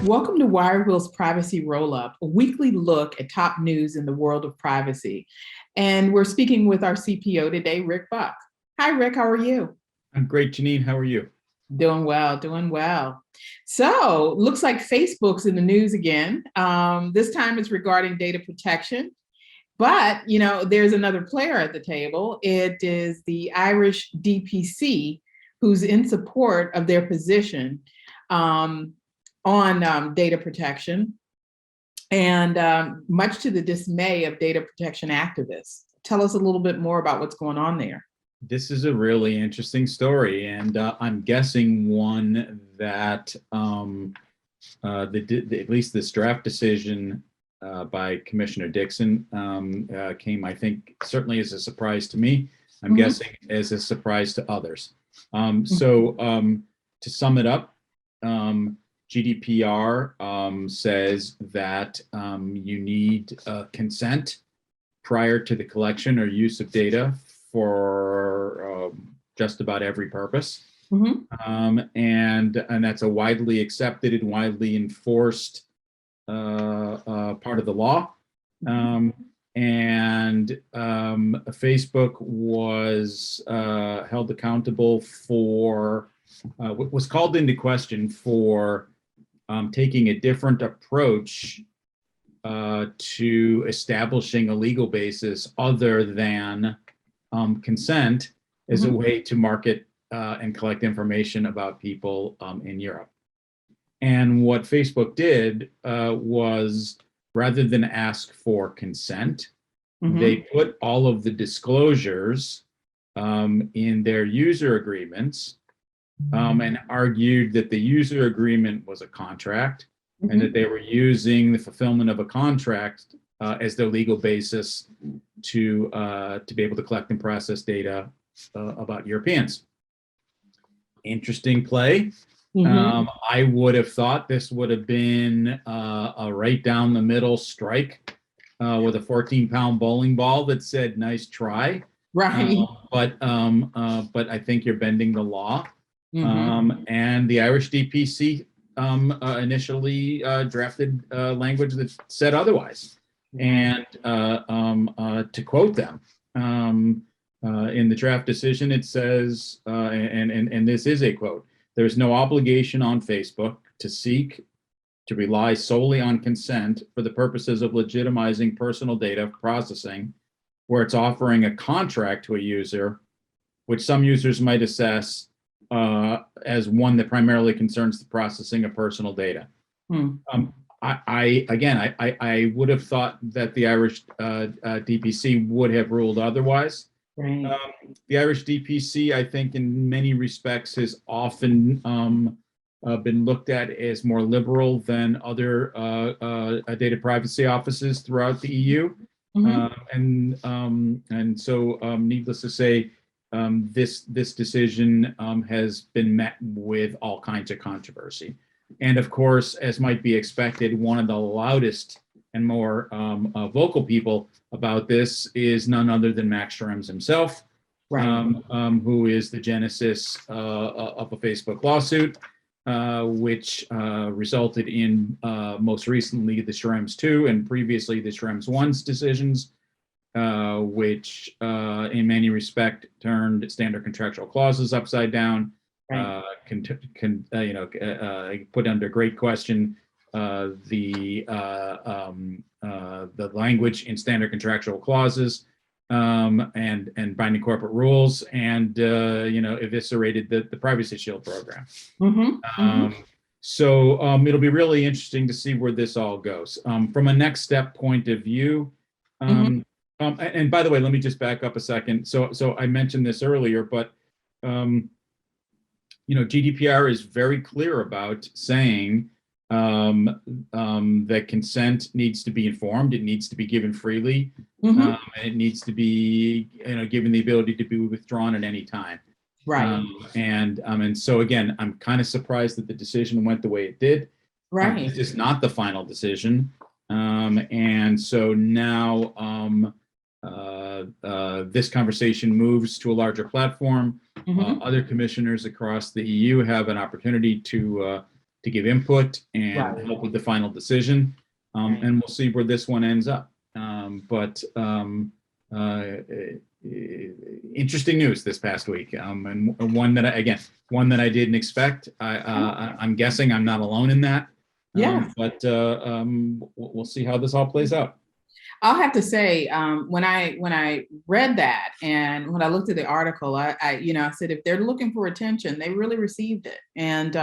Welcome to Wirewill's Privacy Roll-Up, a weekly look at top news in the world of privacy. And we're speaking with our CPO today, Rick Buck. Hi, Rick, how are you? I'm great, Janine. How are you? Doing well, doing well. So, looks like Facebook's in the news again. This time it's regarding data protection. But, there's another player at the table. It is the Irish DPC, who's in support of their position um, on data protection, and much to the dismay of data protection activists. Tell us a little bit more about what's going on there. This is a really interesting story, and I'm guessing one that at least this draft decision by Commissioner Dixon came, I think, certainly as a surprise to me. I'm guessing as a surprise to others. To sum it up, GDPR says that you need consent prior to the collection or use of data for just about every purpose. And that's a widely accepted and widely enforced part of the law. Facebook was held accountable for, was called into question for taking a different approach to establishing a legal basis other than consent as a way to market and collect information about people in Europe. And what Facebook did was, rather than ask for consent, they put all of the disclosures in their user agreements and argued that the user agreement was a contract and that they were using the fulfillment of a contract as their legal basis to be able to collect and process data about Europeans. Interesting play. I would have thought this would have been a right down the middle strike with a 14-pound bowling ball that said "nice try." Right. But I think you're bending the law. And the Irish DPC initially drafted language that said otherwise. And to quote them, in the draft decision, it says, and this is a quote, "There's no obligation on Facebook to seek to rely solely on consent for the purposes of legitimizing personal data processing, where it's offering a contract to a user, which some users might assess as one that primarily concerns the processing of personal data." I would have thought that the Irish DPC would have ruled otherwise. Right. The Irish DPC, I think, in many respects, has often been looked at as more liberal than other data privacy offices throughout the EU. So, needless to say, this decision has been met with all kinds of controversy. And of course, as might be expected, one of the loudest and more vocal people about this is none other than Max Schrems himself, who is the genesis of a Facebook lawsuit, which resulted in most recently the Schrems 2 and previously the Schrems 1's decisions, which in many respects turned standard contractual clauses upside down, put under great question the language in standard contractual clauses and binding corporate rules, and eviscerated the Privacy Shield program. So it'll be really interesting to see where this all goes. From a next step point of view, and by the way, let me just back up a second. So I mentioned this earlier, but GDPR is very clear about saying that consent needs to be informed. It needs to be given freely. And it needs to be, given the ability to be withdrawn at any time. Right. And so again, I'm kind of surprised that the decision went the way it did. Right. This is not the final decision. And so now this conversation moves to a larger platform. Other commissioners across the EU have an opportunity to to give input and Right. help with the final decision. Right. And we'll see where this one ends up. Interesting news this past week, and one that I didn't expect. I'm guessing I'm not alone in that. Yeah. But we'll see how this all plays out. I'll have to say, when I read that and when I looked at the article, I said if they're looking for attention, they really received it, and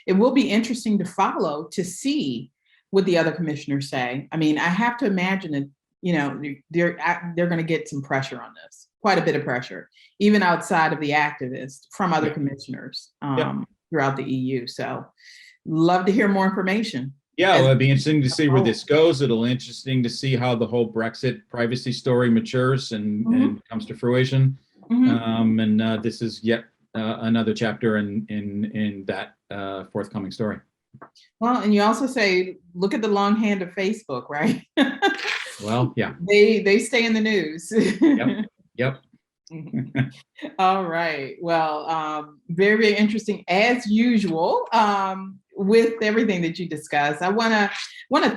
it will be interesting to follow to see what the other commissioners say. I mean, I have to imagine that they're going to get some pressure on this, quite a bit of pressure, even outside of the activists from other commissioners throughout the EU. So, love to hear more information. Yeah, well, it'd be interesting to see where this goes. It'll be interesting to see how the whole Brexit privacy story matures and comes to fruition. And this is yet another chapter in that forthcoming story. Well, and you also say, look at the long hand of Facebook, right? Well, yeah. They stay in the news. Yep. All right. Well, very, very interesting as usual. With everything that you discussed, I want to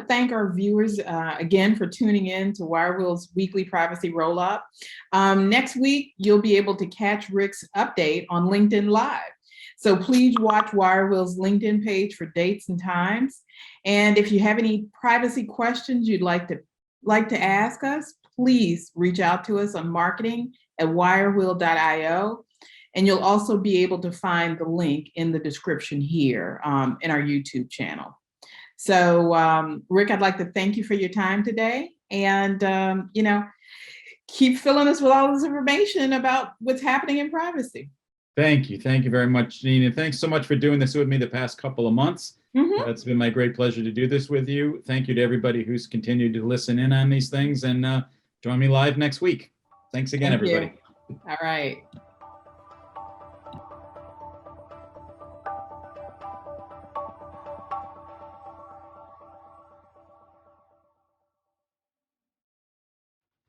thank our viewers again for tuning in to WireWill's weekly privacy roll up. Next week, you'll be able to catch Rick's update on LinkedIn Live. So please watch WireWill's LinkedIn page for dates and times. And if you have any privacy questions you'd like to ask us, please reach out to us on marketing@wirewill.io. And you'll also be able to find the link in the description here in our YouTube channel. So, Rick, I'd like to thank you for your time today. And, keep filling us with all this information about what's happening in privacy. Thank you. Thank you very much, Janine. And thanks so much for doing this with me the past couple of months. It's been my great pleasure to do this with you. Thank you to everybody who's continued to listen in on these things, and join me live next week. Thanks again, everybody. All right.